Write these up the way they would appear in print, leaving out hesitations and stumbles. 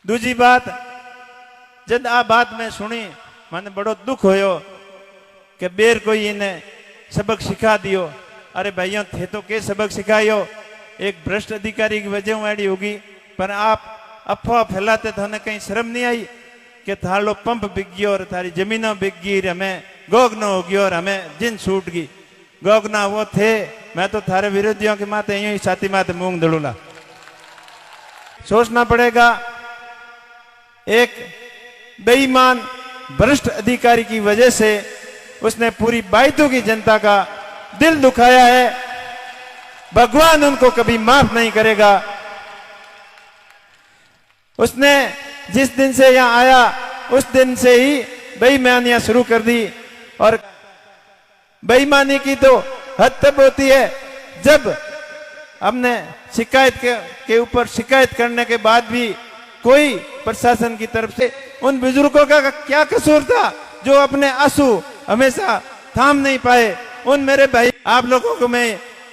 दूजी बात, जब आ बात मैं सुनी मैंने बड़ो दुख होयो कि बेर कोई इन्हें सबक सिखा दियो। अरे भाइयों थे तो के सबक सिखायो, एक भ्रष्ट अधिकारी की वजह ऐडी होगी। पर आप अफवाह फैलाते थे, हमें कहीं शर्म नहीं आई कि थालो पंप बिक गयो और थारी जमीनों बिक गई, हमें गोगना हो गयो और हमें जिन छूट गई। गोगना वो थे, मैं तो थारे विरोधियों के माथे यूं ही छाती माथे मूंग दड़ूला। सोचना पड़ेगा, एक बेईमान भ्रष्ट अधिकारी की वजह से उसने पूरी बायतू की जनता का दिल दुखाया है। भगवान उनको कभी माफ नहीं करेगा। उसने जिस दिन से यहां आया उस दिन से ही बेईमानियां शुरू कर दी। और बेईमानी की तो हद तक होती है जब हमने शिकायत के ऊपर शिकायत करने के बाद भी कोई प्रशासन की तरफ से, उन बुजुर्गों का क्या कसूर था जो अपने आंसू हमेशा थाम नहीं पाए। उन मेरे भाई आप लोगों को मैं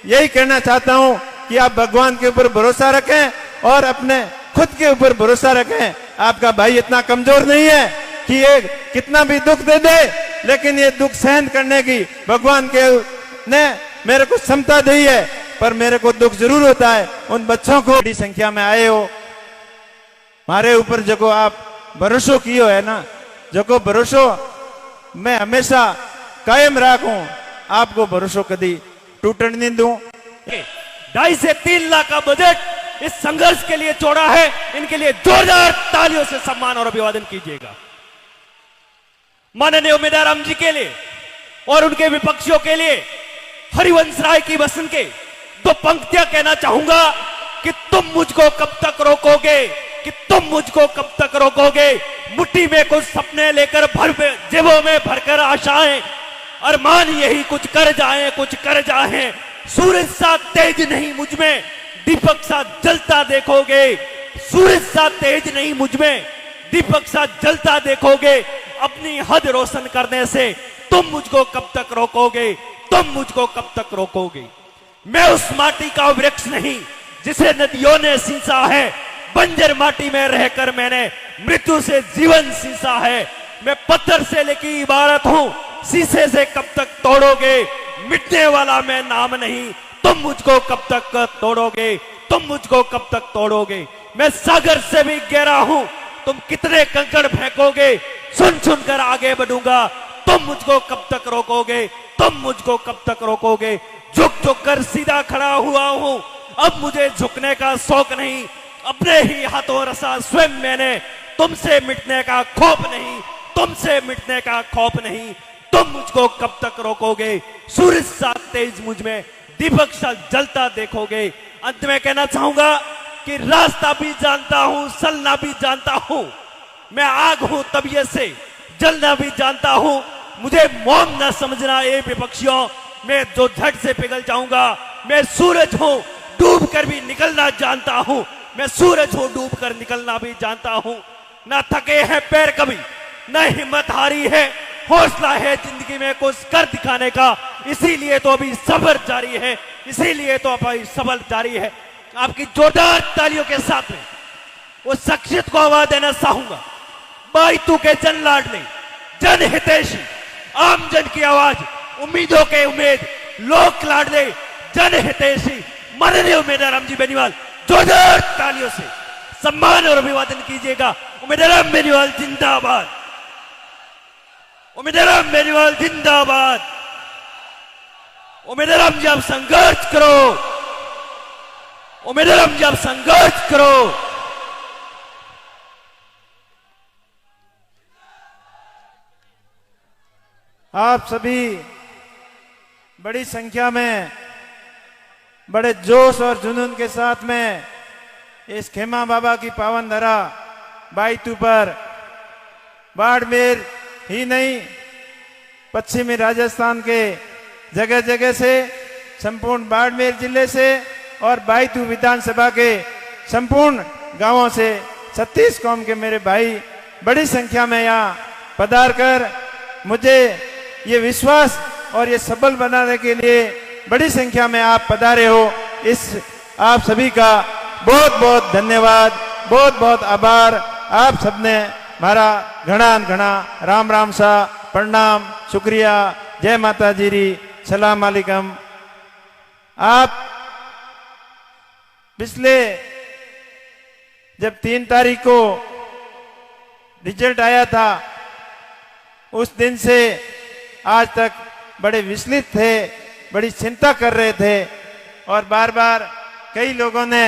यही कहना चाहता हूं कि आप भगवान के ऊपर भरोसा रखें और अपने खुद के ऊपर भरोसा रखें। आपका भाई इतना कमजोर नहीं है कि ये कितना भी दुख दे दे, लेकिन ये दुख सहन करने की भगवान के ने मेरे को क्षमता दी है। पर मेरे को दुख जरूर होता है उन बच्चों को। बड़ी संख्या में आए हो, मारे ऊपर जो आप भरोसो कियो है ना, जो भरोसो मैं हमेशा कायम राखूं, आपको भरोसो कभी टूटने नहीं दूं। 2.5 से 3 लाख का बजट इस संघर्ष के लिए छोड़ा है। इनके लिए जोरदार तालियों से सम्मान और अभिवादन कीजिएगा। माननीय उम्मीदवार राम जी के लिए और उनके विपक्षियों के लिए हरिवंश राय की वसन के 2 पंक्तियां कहना चाहूंगा कि तुम मुझको कब तक रोकोगे, कि तुम मुझको कब तक रोकोगे। मुट्ठी में कुछ सपने लेकर जेबों में भरकर आशाएं, अरमान यही कुछ कर जाएं, कुछ कर जाएं। सूरज सा तेज नहीं मुझ में, दीपक सा जलता देखोगे। सूरज सा तेज नहीं मुझ में, दीपक सा जलता देखोगे। अपनी हद रोशन करने से तुम मुझको कब तक रोकोगे, तुम मुझको कब तक रोकोगे। मैं उस माटी का वृक्ष नहीं जिसे नदियों ने सींचा है। बंजर माटी में रहकर मैंने मृत्यु से जीवन सींचा है। मैं पत्थर से लिखी इबारत हूं, शीशे से कब तक तोड़ोगे। मिटने वाला मैं नाम नहीं, तुम मुझको कब तक तोड़ोगे, तुम मुझको कब तक तोड़ोगे। मैं सागर से भी गहरा हूं, तुम कितने कंकड़ फेंकोगे। सुन सुनकर आगे बढ़ूंगा, तुम मुझको कब तक रोकोगे, तुम मुझको कब तक रोकोगे। झुक झुक कर सीधा खड़ा हुआ हूं, अब मुझे झुकने का शौक नहीं। अपने ही हाथों रसा स्वयं मैंने, तुमसे मिटने का खौफ नहीं, तुमसे मिटने का खौफ नहीं। तुम मुझको कब तक रोकोगे। सूरज सा तेज मुझ में, दीपक सा जलता देखोगे। अंत में कहना चाहूंगा कि रास्ता भी जानता हूं, चलना भी जानता हूं। मैं आग हूं तबीयत से, जलना भी जानता हूं। मुझे मौन न समझना ये विपक्षियों, मैं जो झट से पिघल जाऊंगा। मैं सूरज हूं, डूब कर भी निकलना जानता हूं। मैं सूरज हूं, डूब कर निकलना भी जानता हूं। ना थके हैं पैर कभी, न हिम्मत हारी है। हौसला है जिंदगी में कुछ कर दिखाने का, इसीलिए तो अभी सब्र जारी है, इसीलिए तो अभी सब्र जारी है। आपकी जोरदार तालियों के साथ में वो शख्सियत को आवाज देना चाहूंगा। बायतू के जन लाडले, जन हितैषी, आम जन की आवाज, उम्मीदों के उम्मीद, लोक लाडले, जन हितैषी माननीय उम्मीदवार राम जी बेनीवाल, जोरदार तालियों से सम्मान और अभिवादन कीजिएगा। उम्मीदवार राम बेनीवाल जिंदाबाद, उम्मीदवार राम बेनीवाल जिंदाबाद। उम्मीदवार राम जी आप संघर्ष करो, उम्मीदवार राम जी आप संघर्ष करो। आप सभी बड़ी संख्या में, बड़े जोश और जुनून के साथ में इस खेमा बाबा की पावन धरा बायतू पर बाड़मेर ही नहीं, पश्चिमी राजस्थान के जगह जगह से, संपूर्ण बाड़मेर जिले से और बायतू विधानसभा के संपूर्ण गांवों से 36 कौम के मेरे भाई बड़ी संख्या में यहाँ पधार कर मुझे ये विश्वास और ये सबल बनाने के लिए बड़ी संख्या में आप पधारे हो। इस आप सभी का बहुत बहुत धन्यवाद, बहुत बहुत आभार। आप सबने मारा घना घना राम राम सा प्रणाम शुक्रिया जय माता जी री सलाम अलैकुम। आप पिछले जब 3 तारीख को रिजल्ट आया था उस दिन से आज तक बड़े विचलित थे, बड़ी चिंता कर रहे थे और बार बार कई लोगों ने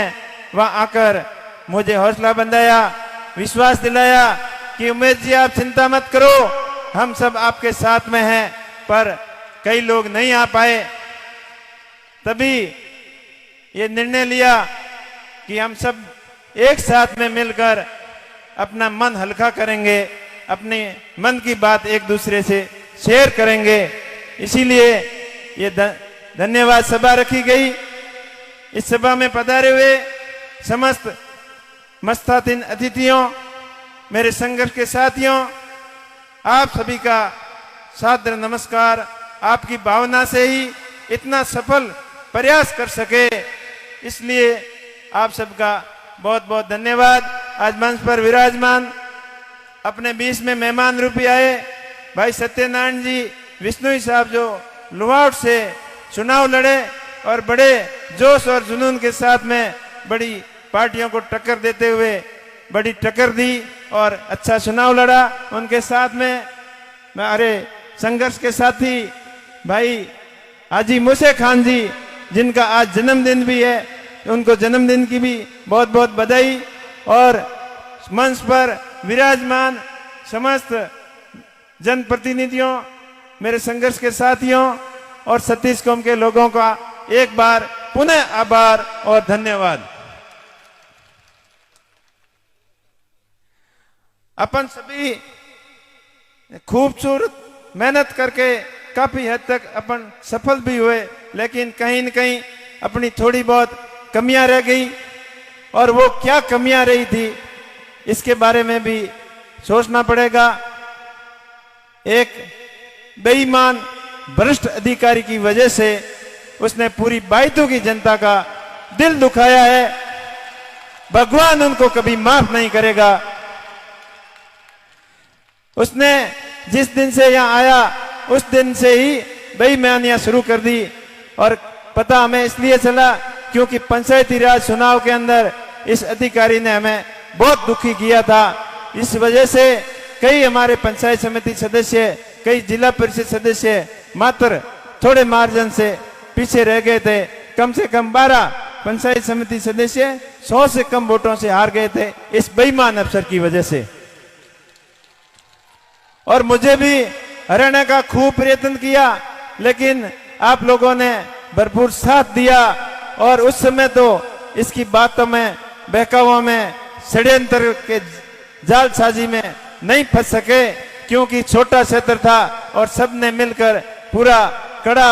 वहां आकर मुझे हौसला बंधाया, विश्वास दिलाया कि उमेश जी आप चिंता मत करो, हम सब आपके साथ में हैं। पर कई लोग नहीं आ पाए, तभी ये निर्णय लिया कि हम सब एक साथ में मिलकर अपना मन हल्का करेंगे, अपने मन की बात एक दूसरे से शेयर करेंगे। इसीलिए ये धन्यवाद सभा रखी गई। इस सभा में पधारे हुए समस्त मस्तातीन अतिथियों, मेरे संघर्ष के साथियों, आप सभी का सादर नमस्कार। आपकी भावना से ही इतना सफल प्रयास कर सके, इसलिए आप सबका बहुत बहुत धन्यवाद। आज मंच पर विराजमान अपने बीच में मेहमान रूपी आए भाई सत्यनारायण जी विष्णु साहब, जो लुहावट से चुनाव लड़े और बड़े जोश और जुनून के साथ में बड़ी पार्टियों को टक्कर देते हुए बड़ी टक्कर दी और अच्छा चुनाव लड़ा। उनके साथ में हमारे संघर्ष के साथी भाई हाजी मूसे खान जी, जिनका आज जन्मदिन भी है, उनको जन्मदिन की भी बहुत बहुत बधाई। और मंच पर विराजमान समस्त जनप्रतिनिधियों, मेरे संघर्ष के साथियों और सतीश कौम के लोगों का एक बार पुनः आभार और धन्यवाद। अपन सभी खूबसूरत मेहनत करके काफी हद तक अपन सफल भी हुए, लेकिन कहीं न कहीं अपनी थोड़ी बहुत कमियां रह गई। और वो क्या कमियां रही थी इसके बारे में भी सोचना पड़ेगा। एक बेईमान भ्रष्ट अधिकारी की वजह से उसने पूरी बाइतू की जनता का दिल दुखाया है। भगवान उनको कभी माफ नहीं करेगा। उसने जिस दिन से यहाँ आया उस दिन से ही बेईमानियां शुरू कर दी। और पता हमें इसलिए चला क्योंकि पंचायती राज चुनाव के अंदर इस अधिकारी ने हमें बहुत दुखी किया था। इस वजह से कई हमारे पंचायत समिति सदस्य, कई जिला परिषद सदस्य मात्र थोड़े मार्जिन से पीछे रह गए थे। कम से कम 12 पंचायत समिति सदस्य 100 से कम वोटों से हार गए थे इस बेईमान अफसर की वजह से। और मुझे भी हराने का खूब प्रयत्न किया, लेकिन आप लोगों ने भरपूर साथ दिया। और उस समय तो इसकी बातों में, बहकावों में, षड्यंत्र के जालसाजी में नहीं फंस सके, क्योंकि छोटा क्षेत्र था और सबने मिलकर पूरा कड़ा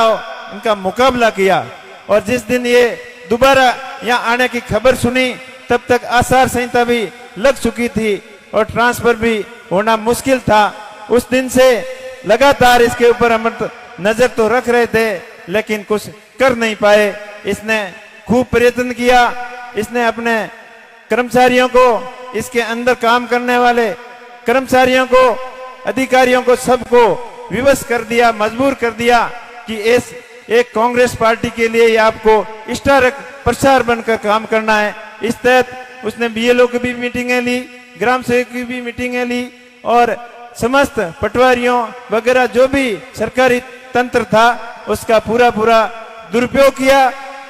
इनका मुकाबला किया। और जिस दिन ये दोबारा यहाँ आने की खबर सुनी, तब तक आचार संहिता भी लग चुकी थी और ट्रांसफर भी होना मुश्किल था। उस दिन से लगातार इसके ऊपर हम नजर तो रख रहे थे, लेकिन कुछ कर नहीं पाए। इसने खूब प्रयत्न किया। इसने अपने कर्मचारियों को, इसके अंदर काम करने वाले कर्मचारियों को, अधिकारियों को, सबको विवश कर दिया, मजबूर कर दिया कि एक कांग्रेस पार्टी के लिए आपको स्टार प्रचार बनकर काम करना है। इस तहत उसने बीएलओ की भी मीटिंगें ली, ग्राम सेवक की भी मीटिंगें ली और समस्त पटवारियों वगैरह जो भी सरकारी तंत्र था उसका पूरा दुरुपयोग किया।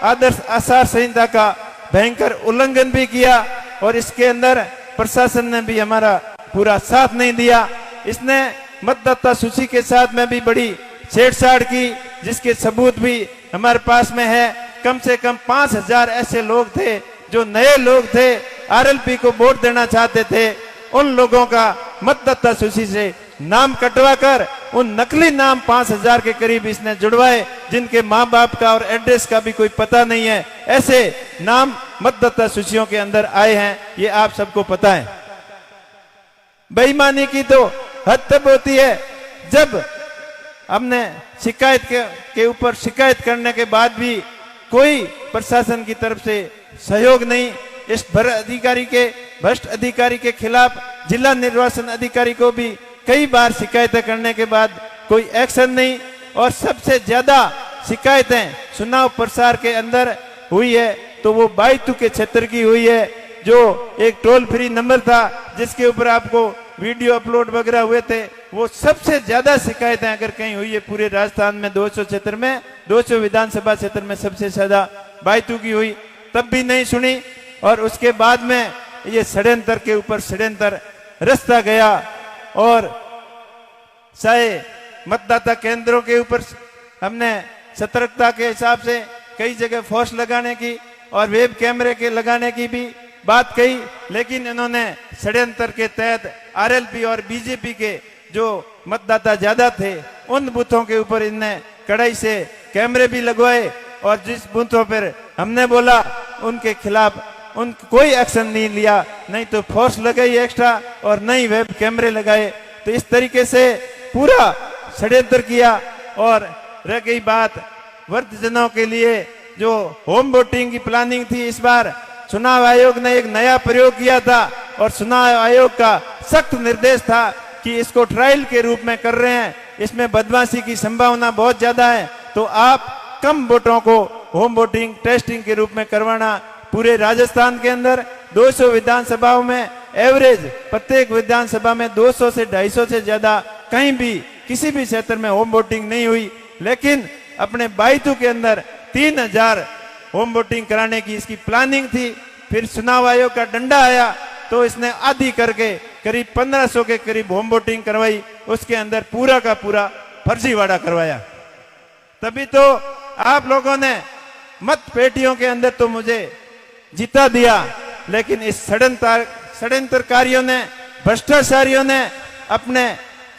आदर्श आचार संहिता का भयंकर उल्लंघन भी किया और इसके अंदर प्रशासन ने भी हमारा पूरा साथ नहीं दिया। इसने मतदाता सूची के साथ में भी बड़ी छेड़छाड़ की, जिसके सबूत भी हमारे पास में है। कम से कम 5000 ऐसे लोग थे जो नए लोग थे, आरएलपी को वोट देना चाहते थे। उन लोगों का मतदाता सूची से नाम कटवाकर उन नकली नाम 5000 के करीब इसने जुड़वाए, जिनके माँ बाप का और एड्रेस का भी कोई पता नहीं है। ऐसे नाम मतदाता सूचियों के अंदर आए हैं, ये आप सबको पता है। बेईमानी की तो हद तक होती है जब हमने शिकायत के ऊपर शिकायत करने के बाद भी कोई प्रशासन की तरफ से सहयोग नहीं। इस भ्रष्ट अधिकारी के भ्रष्ट अधिकारी के खिलाफ जिला निर्वाचन अधिकारी को भी कई बार शिकायतें करने के बाद कोई एक्शन नहीं, और सबसे ज्यादा शिकायतें चुनाव प्रचार के अंदर हुई है तो वो बायतू के क्षेत्र की हुई है, जो एक टोल फ्री नंबर था जिसके ऊपर आपको वीडियो अपलोड वगैरह हुए थे। वो सबसे ज्यादा शिकायतें अगर कहीं हुई है पूरे राजस्थान में 200 क्षेत्र में, 200 विधानसभा क्षेत्र में सबसे ज्यादा बायतू की हुई, तब भी नहीं सुनी। और उसके बाद में ये षड्यंत्र के ऊपर षड्यंत्र रचता गया, और चाहे मतदाता केंद्रों के ऊपर हमने सतर्कता के हिसाब से कई जगह फोर्स लगाने की और वेब कैमरे के लगाने की भी बात कही, लेकिन इन्होंने षड्यंत्र के तहत आरएलपी और बीजेपी के जो मतदाता ज्यादा थे उन बूथों के ऊपर इनने कड़ाई से कैमरे भी लगवाए, और जिस बूथों पर हमने बोला उनके खिलाफ कोई एक्शन नहीं लिया, नहीं तो फोर्स लगाई एक्स्ट्रा और नहीं वेब कैमरे लगाए। तो इस तरीके से पूरा षड्यंत्र किया। और रह गई बात वृद्धजनों के लिए जो होम वोटिंग की प्लानिंग थी, इस बार चुनाव आयोग ने एक नया प्रयोग किया था, और चुनाव आयोग का सख्त निर्देश था कि इसको ट्रायल के रूप में कर रहे हैं, इसमें बदमाशी की संभावना बहुत ज्यादा है, तो आप कम वोटों को होम वोटिंग टेस्टिंग के रूप में करवाना। पूरे राजस्थान के अंदर 200 विधानसभाओं में एवरेज प्रत्येक विधानसभा में 200 से 250 से ज्यादा कहीं भी किसी भी क्षेत्र में होम वोटिंग नहीं हुई, लेकिन अपने बायतू के अंदर 3000 होम वोटिंग कराने की इसकी प्लानिंग थी। फिर चुनाव आयोग का डंडा आया तो इसने आधी करके करीब 1500 के करीब होम वोटिंग करवाई, उसके अंदर पूरा का पूरा फर्जीवाड़ा करवाया। तभी तो आप लोगों ने मत पेटियों के अंदर तो मुझे जिता दिया, लेकिन इस षड्यंत्रकारियों ने, भ्रष्टाचारियों ने अपने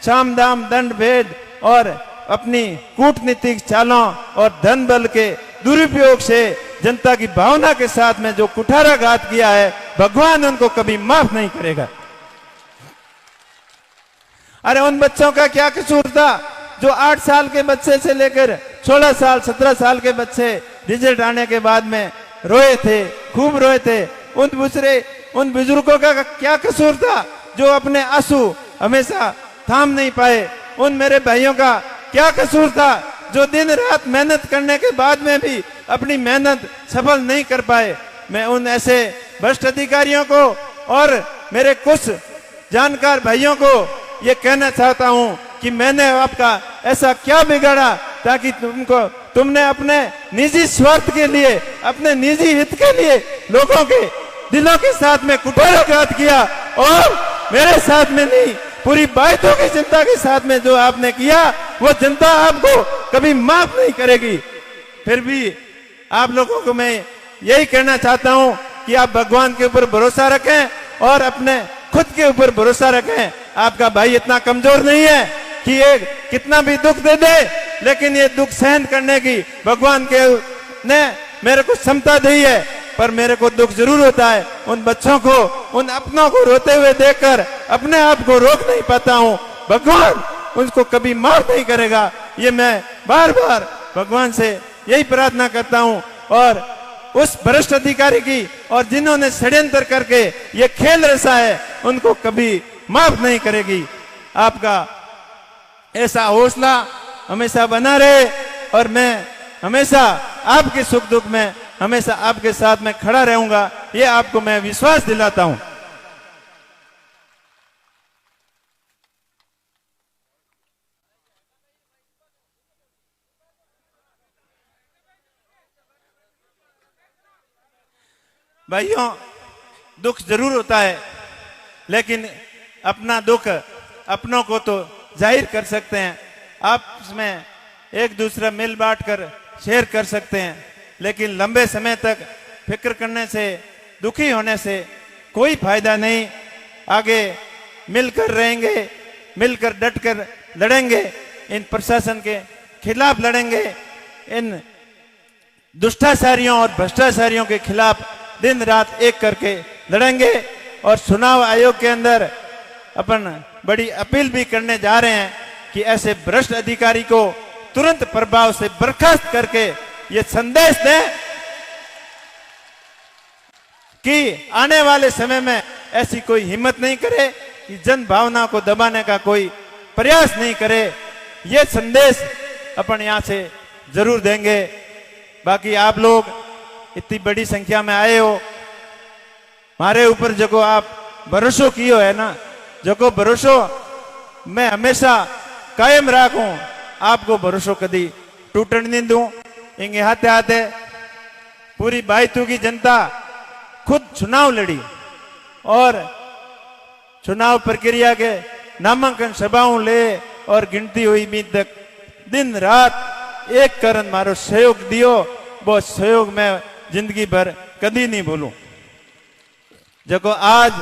साम दाम दंड भेद और अपनी कूटनीतिक चालों और धन बल के दुरुपयोग से जनता की भावना के साथ में जो कुठाराघात किया है, भगवान उनको कभी माफ नहीं करेगा। अरे उन बच्चों का क्या कसूर था जो 8 साल के बच्चे से लेकर 16 साल 17 साल के बच्चे रिजल्ट आने के बाद में रोए थे, खूब रोए थे। उन बुजुर्गों का क्या कसूर था जो अपने आंसू हमेशा थाम नहीं पाए? उन मेरे भाइयों का क्या कसूर था जो दिन रात मेहनत करने के बाद में भी अपनी मेहनत सफल नहीं कर पाए? मैं उन ऐसे भ्रष्ट अधिकारियों को और मेरे कुछ जानकार भाइयों को ये कहना चाहता हूं कि मैंने आपका ऐसा क्या बिगाड़ा ताकि तुमने अपने निजी स्वार्थ के लिए, अपने निजी हित के लिए लोगों के दिलों के साथ में कुठाराघात किया, और मेरे साथ में नहीं, पूरी बायतू की जनता के साथ में जो आपने किया वो जनता आपको कभी माफ नहीं करेगी। फिर भी आप लोगों को मैं यही कहना चाहता हूं कि आप भगवान के ऊपर भरोसा रखें और अपने खुद के ऊपर भरोसा रखें। आपका भाई इतना कमजोर नहीं है कि ये कितना भी दुख दे दे, लेकिन ये दुख सहन करने की भगवान के ने मेरे को क्षमता दी है। पर मेरे को दुख जरूर होता है उन बच्चों को, उन अपनों को रोते हुए देखकर अपने आप को रोक नहीं पाता हूं। भगवान उनको कभी माफ नहीं करेगा, ये मैं बार बार भगवान से यही प्रार्थना करता हूं। और उस भ्रष्ट अधिकारी की और जिन्होंने षड्यंत्र करके ये खेल रचा है उनको कभी माफ नहीं करेगी। आपका ऐसा हौसला हमेशा बना रहे, और मैं हमेशा आपके सुख दुख में हमेशा आपके साथ में खड़ा रहूंगा, ये आपको मैं विश्वास दिलाता हूं। भाइयों, दुख जरूर होता है, लेकिन अपना दुख अपनों को तो जाहिर कर सकते हैं, आपस में एक दूसरा मिल बांट कर शेयर कर सकते हैं, लेकिन लंबे समय तक फिक्र करने से, दुखी होने से कोई फायदा नहीं। आगे मिलकर रहेंगे, मिलकर डटकर लड़ेंगे, इन प्रशासन के खिलाफ लड़ेंगे, इन दुष्टाचारियों और भ्रष्टाचारियों के खिलाफ दिन रात एक करके लड़ेंगे। और चुनाव आयोग के अंदर अपन बड़ी अपील भी करने जा रहे हैं कि ऐसे भ्रष्ट अधिकारी को तुरंत प्रभाव से बर्खास्त करके ये संदेश दें कि आने वाले समय में ऐसी कोई हिम्मत नहीं करे कि जन भावना को दबाने का कोई प्रयास नहीं करे। ये संदेश अपन यहां से जरूर देंगे। बाकी आप लोग इतनी बड़ी संख्या में आए हो, हमारे ऊपर जो आप भरोसो कियो है ना, जो भरोसो मैं हमेशा कायम राखूं, आपको भरोसो कभी टूटने नहीं दूं। इंगे हाथे हाथे पूरी बायतू की जनता खुद चुनाव लड़ी और चुनाव प्रक्रिया के नामांकन सभाओं ले और गिनती हुई भी तक दिन रात एक करन मारो सहयोग दियो। वो सहयोग मैं जिंदगी भर कभी नहीं भूलूं। जो आज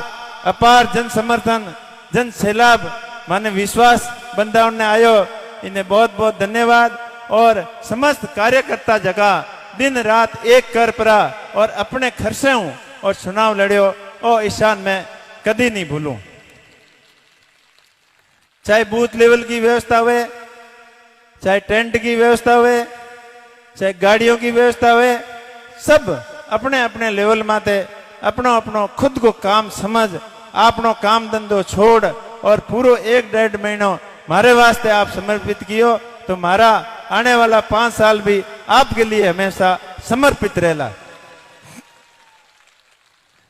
अपार जन समर्थन जन सैलाब माने विश्वास बंदावन ने आयो, इन्हें बहुत बहुत धन्यवाद। और समस्त कार्यकर्ता जगह दिन रात एक कर परा और अपने खर्चे हूं और चुनाव लड़ियो और ईशान में कभी नहीं भूलूं। चाहे बूथ लेवल की व्यवस्था हुए, चाहे टेंट की व्यवस्था हुए, चाहे गाड़ियों की व्यवस्था हुए, सब अपने अपने लेवल माते अपनो अपनो खुद को काम समझ आपनो काम धंधो छोड़ और पूरो 1-1.5 महीनों मारे वास्ते आप समर्पित कियो, तो मारा आने वाला 5 साल भी आपके लिए हमेशा समर्पित रहेला।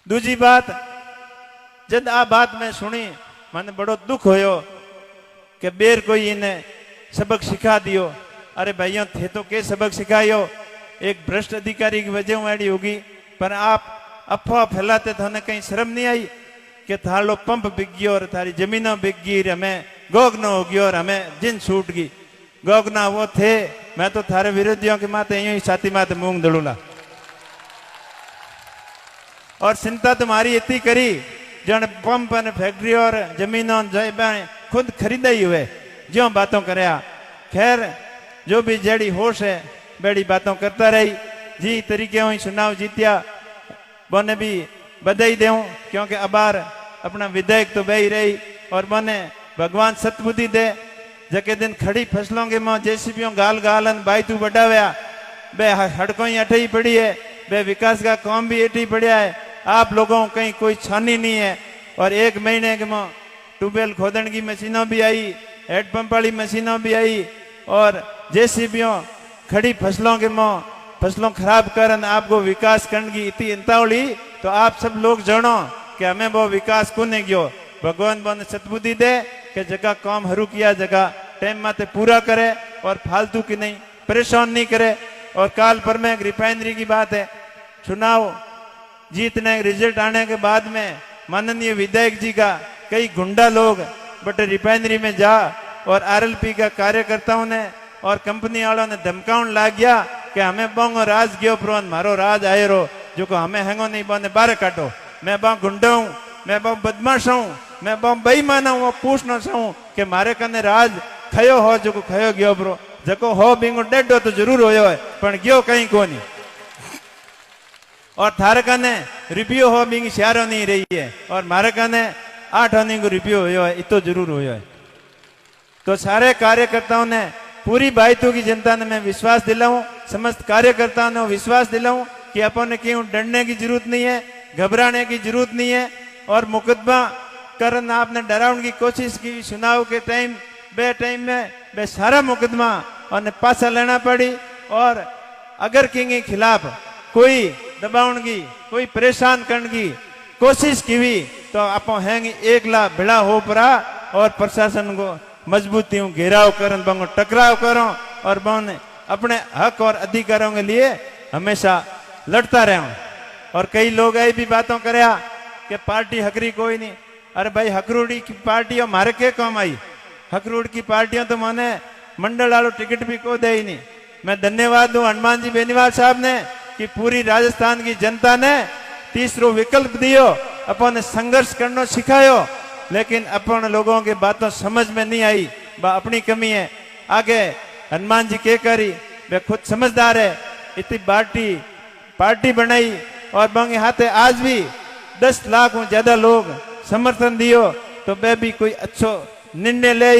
दूसरी बात, जब आ बात मैं सुनी मैंने बड़ो दुख होयो कि बेर कोई इन्हें सबक सिखा दियो। अरे भाइयों, थे तो के सबक सिखायो, एक भ्रष्ट अधिकारी की वजह वाली होगी, पर आप अफवाह फैलाते थे, उन्हें कहीं शर्म नहीं आई कि थालो पंप बिक गयो और थारी जमीनों बिक गई, हमें गोगना हो गयो और हमें जिन छूट गई। गोगना वो थे, मैं तो थारे विरोधियों के माथे यूं ही छाती माथे मूंग दड़ूला। और चिंता तुम्हारी इतनी करी जन पंप और फैक्ट्री और जमीनों खुद खरीदा ही हुए जो बातों करया। खैर, जो भी जड़ी होश है बड़ी बातों करता रही, जी तरीके हुई चुनाव जीतिया, बोने भी बधाई देऊं, क्योंकि अबार अपना विधायक तो बही रही और बोने भगवान सतबुद्धि दे। जके दिन खड़ी फसलों के मों जेसीबियों गाल गालन बायतू बढ़ाव्या, बे हड़कों ही अठे ही पड़ी है, बे विकास का काम भी एटी पड़ा है। आप लोगों कहीं कोई छानी नहीं है। और 1 महीने के मों ट्यूबवेल खोदन की मशीनों भी आई, हेडपंप वाली मशीनों भी आई और जेसीबियों खड़ी फसलों के मों फसलों खराब करन आपको विकास करने की इतनी इंतावली, तो आप सब लोग जानो कि हमें वो विकास को नहीं गयो। भगवान बन सतबुद्धि दे कि जगह काम हरू किया जगह टाइम माते पूरा करे और फालतू की नहीं परेशान नहीं करे। और काल पर में एक रिफाइनरी की बात है, चुनाव जीतने रिजल्ट आने के बाद में माननीय विधायक जी का कई गुंडा लोग बटे रिफाइनरी में जा और आरएलपी का कार्यकर्ताओं ने और कंपनी वालों ने धमकाउन लाग गया कि हमें बोंगो राज गयो प्रोन मारो राज आए रो, जो को हमें हैंगो नहीं बोने बारे काटो। मैं बहुत गुंडा हूं, मैं बहुत बदमाश हूं, मैं बहुत बेईमान हूं, पूछना चाहूं कि मारे कने राज खयो हो, जो को खयो गयो ब्रो, जको हो बिंगो डेडो तो जरूर होयो है, पण गयो कहीं को नहीं। और थारे कने रुपयो हो बिंगी श्यारो नहीं रही है, और मारे कने 8 आने को रुपयो होयो है, इतो जरूर होयो है। तो सारे कार्यकर्ताओं ने पूरी बायतू की जनता ने मैं विश्वास दिलाऊं, समस्त कार्यकर्ताओं ने विश्वास दिलाऊं कि अपन ने क्यों डरने की जरूरत नहीं है, घबराने की जरूरत नहीं है। और मुकदमा करन आपने डराने की कोशिश की चुनाव के टाइम बे टाइम में बे सारा मुकदमा और पासा लेना पड़ी। और अगर किंग खिलाफ कोई दबावन की कोई परेशान करने की कोशिश की हुई तो आप हैंगी 1 लाख भिड़ा हो पड़ा और प्रशासन को मजबूती घेराव कर बंगो टकराव करो और बने अपने हक और अधिकारों के लिए हमेशा लड़ता रहा। और कई लोग ऐसी भी बातों करया कि पार्टी हकरी कोई नहीं। अरे भाई, हकरूड़ी की पार्टी हमारे के काम आई? हकरूड़ की पार्टियां तो माने मंडल वालों टिकट भी को दे ही नहीं। मैं धन्यवाद दूं हनुमान जी बेनीवाल साहब ने कि पूरी राजस्थान की जनता ने तीसरो विकल्प दियो, अपन संघर्ष करना सिखायो, लेकिन अपन लोगों के बातों समझ में नहीं आई, वह अपनी कमी है। आगे हनुमान जी के करी, वे खुद समझदार है, इतनी पार्टी बनाई और बंगे हाथे आज भी 10 लाख ज्यादा लोग समर्थन दियो, तो वे भी कोई अच्छो निर्णय ले।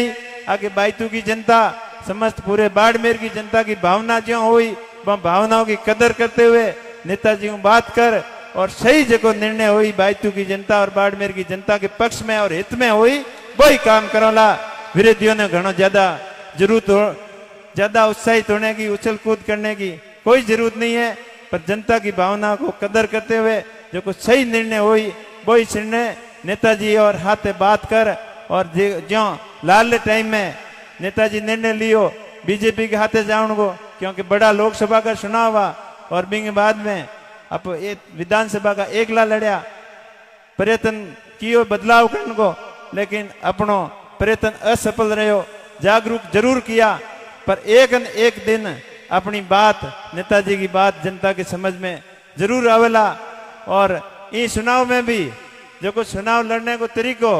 आगे बायतू की जनता समस्त पूरे बाड़मेर की जनता की भावना जो हुई, वह भावनाओं की कदर करते हुए नेताजी को बात कर और सही जगह निर्णय हुई बायतू की जनता और बाड़मेर की जनता के पक्ष में और हित में हुई, वही काम करोला। विरोधियों ने घणो ज्यादा उत्साहित होने की, उछल कूद करने की कोई जरूरत नहीं है, पर जनता की भावना को कदर करते हुए जो कुछ सही निर्णय हुई वही निर्णय नेताजी और हाथे बात कर और जो लाल टाइम में नेताजी निर्णय लियो बीजेपी के हाथे जाऊन को, क्योंकि बड़ा लोकसभा का चुनाव हुआ और बिंग बाद में अब एक विधानसभा का एकला लड़या, प्रयत्न कियो बदलाव करने को, लेकिन अपनो प्रयत्न असफल रहो। जागरूक जरूर किया, पर एक न एक दिन अपनी बात, नेताजी की बात जनता के समझ में जरूर आवेला। और इस चुनाव में भी जो कुछ चुनाव लड़ने को तरीको,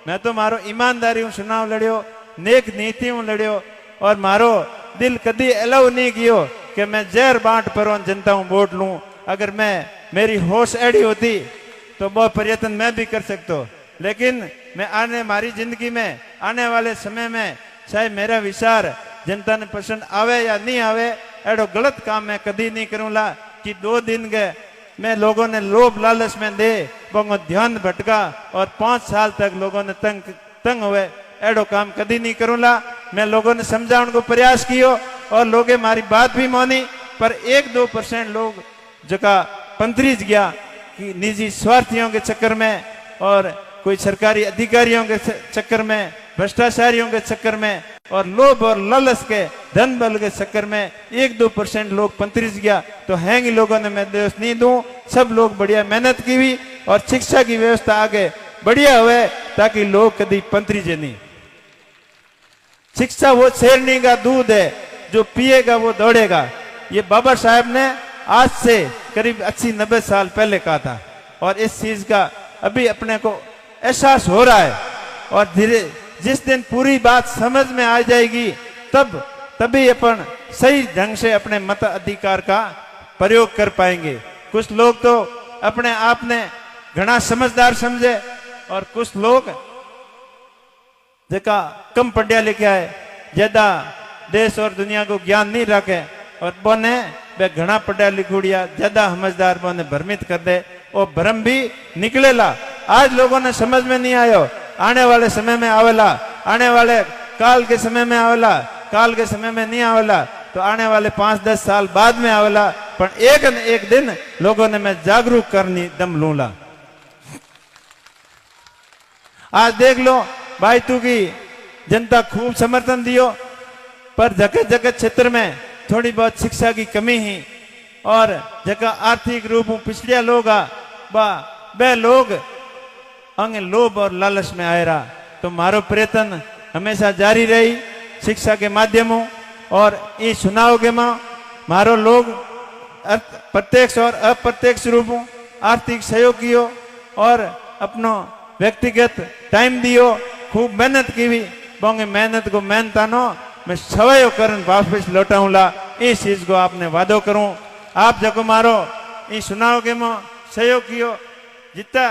मैं तो मारो ईमानदारी हूँ चुनाव लड़ियो, नेक नीति हूँ लड़ियो, और मारो दिल कदी अलाउ नहीं कियो कि मैं जहर बांट पर जनता हूँ वोट लूं। अगर मेरी होश एड़ी होती तो वो प्रयत्न मैं भी कर सकता, लेकिन मैं हमारी जिंदगी में आने वाले समय में चाहे मेरा विचार जनता ने पसंद आवे या नहीं आवे, एडो गलत काम मैं कदी नहीं करूंगा कि 2 दिन के मैं लोगों ने लोभ लालच में दे वो ध्यान भटका और 5 साल तक लोगों ने तंग हुए, एडो काम कदी नहीं करूंगा। मैं लोगों ने समझाने को प्रयास कियो और लोगे हमारी बात भी मानी, पर 1-2% लोग जगह पंथरीज गया कि निजी स्वार्थियों के चक्कर में और कोई सरकारी अधिकारियों के चक्कर में, भ्रष्टाचारियों के चक्कर में और लोभ और लालच के धन बल के चक्कर में 1-2% लोग पंथरीज गया। तो हैंगी लोगों ने मैं दोष नहीं दूं, सब लोग बढ़िया मेहनत की हुई और शिक्षा की व्यवस्था आगे बढ़िया हुए ताकि लोग कभी पंथरीजे नहीं। शिक्षा वो शेरनी का दूध है, जो पिएगा वो दौड़ेगा, ये बाबा साहब ने आज से करीब 80-90 साल पहले कहा था, और इस चीज का अभी अपने को एहसास हो रहा है। और धीरे जिस दिन पूरी बात समझ में आ जाएगी तभी अपन सही ढंग से अपने मत अधिकार का प्रयोग कर पाएंगे। कुछ लोग तो अपने आप ने घना समझदार समझे और कुछ लोग जका कम पढ़िया लिखा है, ज्यादा देश और दुनिया को ज्ञान नहीं रखे और बोने वे घना पढ़िया लिखुड़िया ज्यादा समझदार बोने भ्रमित कर दे, वो भ्रम भी निकलेला। आज लोगों ने समझ में नहीं आयो, आने वाले समय में आवेला, आने वाले काल के समय में आवेला, काल के समय में नहीं आवेला तो आने वाले 5-10 साल बाद में आवेला, पर एक न एक दिन लोगों ने मैं जागरूक करनी दम लूंगा। आज देख लो भाई तू की जनता खूब समर्थन दियो, पर जगह जगह क्षेत्र में थोड़ी बहुत शिक्षा की कमी ही और जगह आर्थिक रूप में पिछड़िया लोग वे लोग अंग लोभ और लालच में आए रहा। तो मारो प्रयत्न हमेशा जारी रही शिक्षा के माध्यमों और इस चुनाव के मां मारो लोग प्रत्यक्ष और अप्रत्यक्ष रूप में आर्थिक सहयोग कियो और अपनो व्यक्तिगत टाइम दियो, खूब मेहनत की भी बोंगे मेहनत को मेहनतानो मैं सवयो करन वापस लौटाऊंगा। इस चीज को आपने वादो करूं। आप जको मारो इस चुनाव के में सहयोग कियो, जितना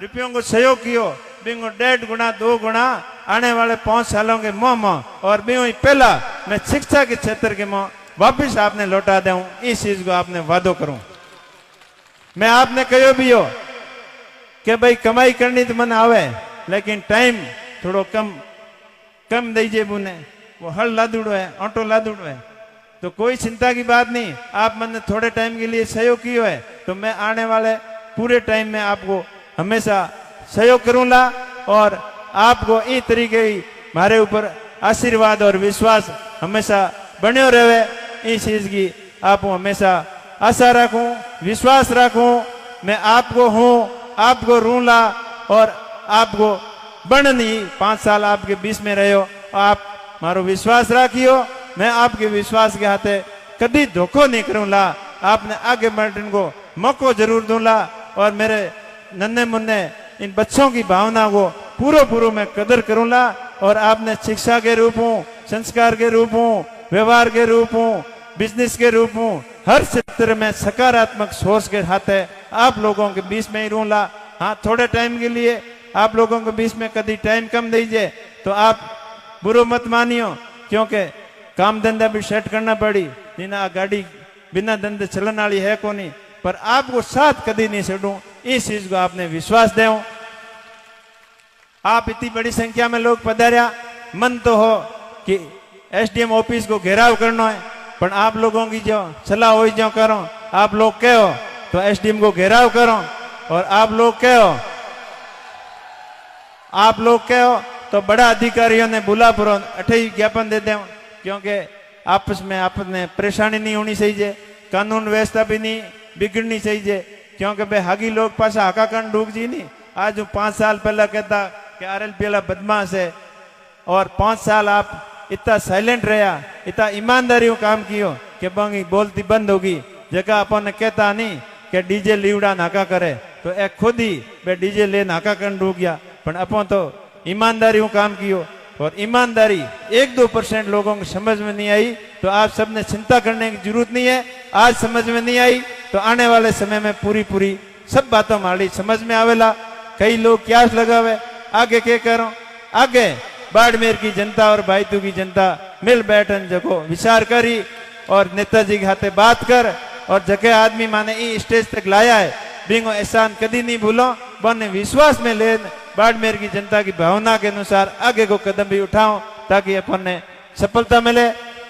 रुपयों को सहयोग कियो बिंगो 1.5 गुना 2 गुना आने वाले 5 सालों के मोह और बिंगो पहला मैं शिक्षा के क्षेत्र के मोह वापिस आपने लौटा दूं। इस चीज को आपने वादो करूं। मैं आपने कहो भी हो कि भाई कमाई करनी तो मन आवे, लेकिन टाइम थोड़ो कम दीजिए बुने, वो हल लादूड़ो है, ऑटो लादूड़ो है, तो कोई चिंता की बात नहीं। आप मैंने थोड़े टाइम के लिए सहयोग किया है तो मैं आने वाले पूरे टाइम में आपको हमेशा सहयोग करूंगा और आपको इस तरीके ही हमारे ऊपर आशीर्वाद और विश्वास हमेशा बने रहे। इस चीज की आप हमेशा आशा रखूं, विश्वास रखूं। मैं आपको हूं, आपको रूला और आपको बननी 5 साल आपके बीच में रहे हो, आप मारो विश्वास रखियो। मैं आपके विश्वास के हाथे कभी धोखो नहीं करूंगा, आपने आगे बढ़ने को मौको जरूर दूंगा और मेरे नन्हे मुन्ने इन बच्चों की भावना को पूरा मैं कदर करूंगा। और आपने शिक्षा के रूप में, संस्कार के रूप में, व्यवहार के रूप में, बिजनेस के रूप में हर क्षेत्र में सकारात्मक सोच के हाथे आप लोगों के बीच में ही रहूंगा। हाँ, थोड़े टाइम के लिए आप लोगों के बीच में कभी टाइम कम दीजिए तो आप बुरो मत मानियो, क्योंकि काम धंधा भी सेट करना पड़ी। जिना गाड़ी बिना धंधे चलन वाली है को नहीं, पर आपको साथ कभी नहीं छोड़ूं, इस चीज को आपने विश्वास दें। आप इतनी बड़ी संख्या में लोग पधार्या, मन तो हो कि एसडीएम ऑफिस को घेराव करना है, पर आप लोगों की जो सलाह हो जो करो, आप लोग कहो तो एसडीएम को घेराव करो, और आप लोग कहो तो बड़ा अधिकारियों ने बुला पर अठे ही ज्ञापन दे दें, क्योंकि आपस में आपने परेशानी नहीं होनी चाहिए, कानून व्यवस्था भी नहीं बिगड़नी चाहिए, क्योंकि भाई हागी लोग पास हाका कर डूब जी नहीं। आज हूँ 5 साल पहला कहता कि आरएलपी वाला बदमाश है, और 5 साल आप इतना साइलेंट रहा, इतना ईमानदारी काम कियो कि बंगी बोलती बंद होगी। जगह अपन कहता नहीं कि डीजे लीवड़ा नाका करे, तो एक खुद ही बे डीजे ले नाका कर डूब गया, पर अपन तो ईमानदारी काम कियो। और ईमानदारी 1-2% लोगों को समझ में नहीं आई, तो आप सबने चिंता करने की जरूरत नहीं है। आज समझ में नहीं आई तो आने वाले समय में पूरी सब बातों माली समझ में आवेला। कई लोग क्यास लगावे, आगे क्या करो, आगे बाड़मेर की जनता और बायतू की जनता मिल बैठन जगो विचार करी, और नेताजी के हाथे बात कर, और जगह आदमी माने ई स्टेज तक लाया है, बिंगो एहसान कभी नहीं भूलो, बने विश्वास में ले बाड़मेर की जनता की भावना के अनुसार आगे को कदम भी उठाओ, ताकि अपन ने सफलता मिले।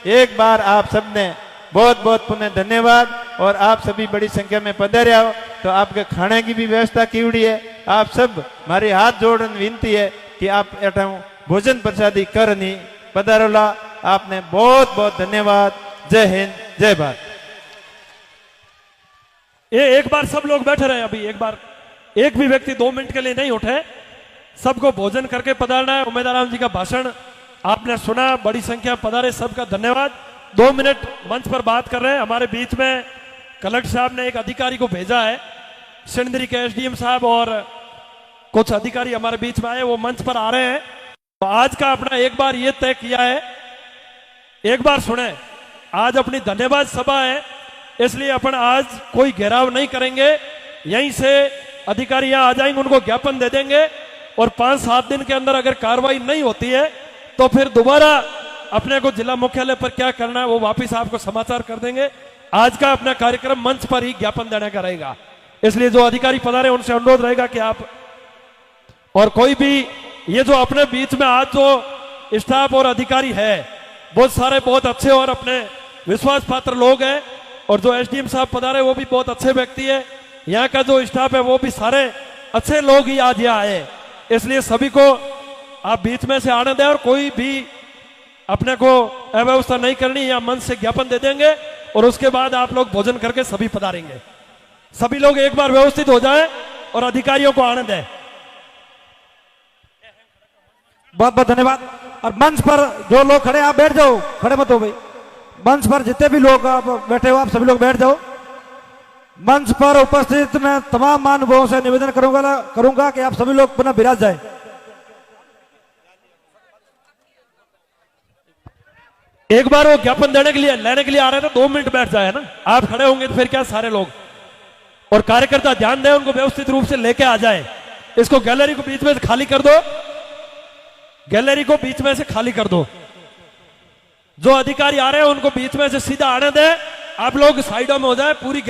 एक बार आप सबने बहुत बहुत पुनः धन्यवाद, और आप सभी बड़ी संख्या में पधारे हो, तो आपके खाने की भी व्यवस्था की हुई है। आप सब हमारे हाथ जोड़न विनती है कि आप एटा भोजन प्रसादी करनी पधारोला। आपने बहुत बहुत धन्यवाद। जय हिंद, जय भारत। ये एक बार सब लोग बैठे रहे, अभी एक बार एक भी व्यक्ति 2 मिनट के लिए नहीं उठे, सबको भोजन करके पधारना है। उमेदाराम जी का भाषण आपने सुना, बड़ी संख्या पधारे, सबका धन्यवाद। 2 मिनट मंच पर बात कर रहे हैं। हमारे बीच में कलेक्टर साहब ने एक अधिकारी को भेजा है, सिंदरी के एसडीएम साहब और कुछ अधिकारी हमारे बीच में आए, वो मंच पर आ रहे हैं। तो आज का अपना एक बार ये तय किया है, एक बार सुने, आज अपनी धन्यवाद सभा है, इसलिए अपन आज कोई घेराव नहीं करेंगे। यहीं से अधिकारी यहाँ आ जाएंगे, उनको ज्ञापन दे देंगे, और 5-7 दिन के अंदर अगर कार्रवाई नहीं होती है तो फिर दोबारा अपने को जिला मुख्यालय पर क्या करना है वो वापिस आपको समाचार कर देंगे। आज का अपना कार्यक्रम मंच पर ही ज्ञापन देने का रहेगा, इसलिए जो अधिकारी पधारे उनसे अनुरोध रहेगा कि आप, और कोई भी ये जो अपने बीच में आज जो स्टाफ और अधिकारी है बहुत सारे बहुत अच्छे और अपने विश्वास पात्र लोग हैं, और जो एसडीएम साहब पधारे वो भी बहुत अच्छे व्यक्ति है। यहाँ का जो स्टाफ है वो भी सारे अच्छे लोग ही आज यहाँ आए, इसलिए सभी को आप बीच में से आने दें, और कोई भी अपने को अव्यवस्था नहीं करनी, या मंच से ज्ञापन दे देंगे, और उसके बाद आप लोग भोजन करके सभी पधारेंगे। सभी लोग एक बार व्यवस्थित हो जाएं और अधिकारियों को आने दें। बहुत बहुत धन्यवाद। और मंच पर जो लोग खड़े, आप बैठ जाओ, खड़े मत हो भाई। मंच पर जितने भी लोग आप बैठे हो, आप सभी लोग बैठ जाओ। मंच पर उपस्थित मैं तमाम महानुभावों से निवेदन करूंगा कि आप सभी लोग पुनः विराज जाएं। एक बार वो ज्ञापन देने के लिए लेने के लिए आ रहे थे, 2 मिनट बैठ जाए ना, आप खड़े होंगे तो फिर क्या सारे लोग, और कार्यकर्ता ध्यान दें, उनको व्यवस्थित रूप से लेके आ जाए। इसको गैलरी को बीच में से खाली कर दो, गैलरी को बीच में से खाली कर दो। जो अधिकारी आ रहे हैं उनको बीच में से सीधा आने दें, आप लोग साइडों में हो जाए, पूरी